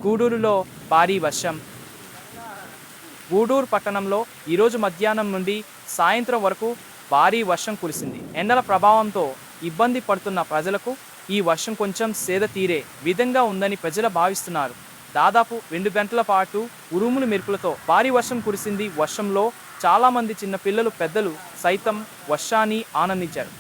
గూడూరులో భారీ వర్షం. గూడూరు పట్టణంలో ఈరోజు మధ్యాహ్నం నుండి సాయంత్రం వరకు భారీ వర్షం కురిసింది. ఎండల ప్రభావంతో ఇబ్బంది పడుతున్న ప్రజలకు ఈ వర్షం కొంచెం సేద తీరే విధంగా ఉందని ప్రజలు భావిస్తున్నారు. దాదాపు 2 గంటల పాటు ఉరుములు మెరుపులతో భారీ వర్షం కురిసింది. వర్షంలో చాలా మంది చిన్న పిల్లలు, పెద్దలు సైతం వర్షాన్ని ఆనందించారు.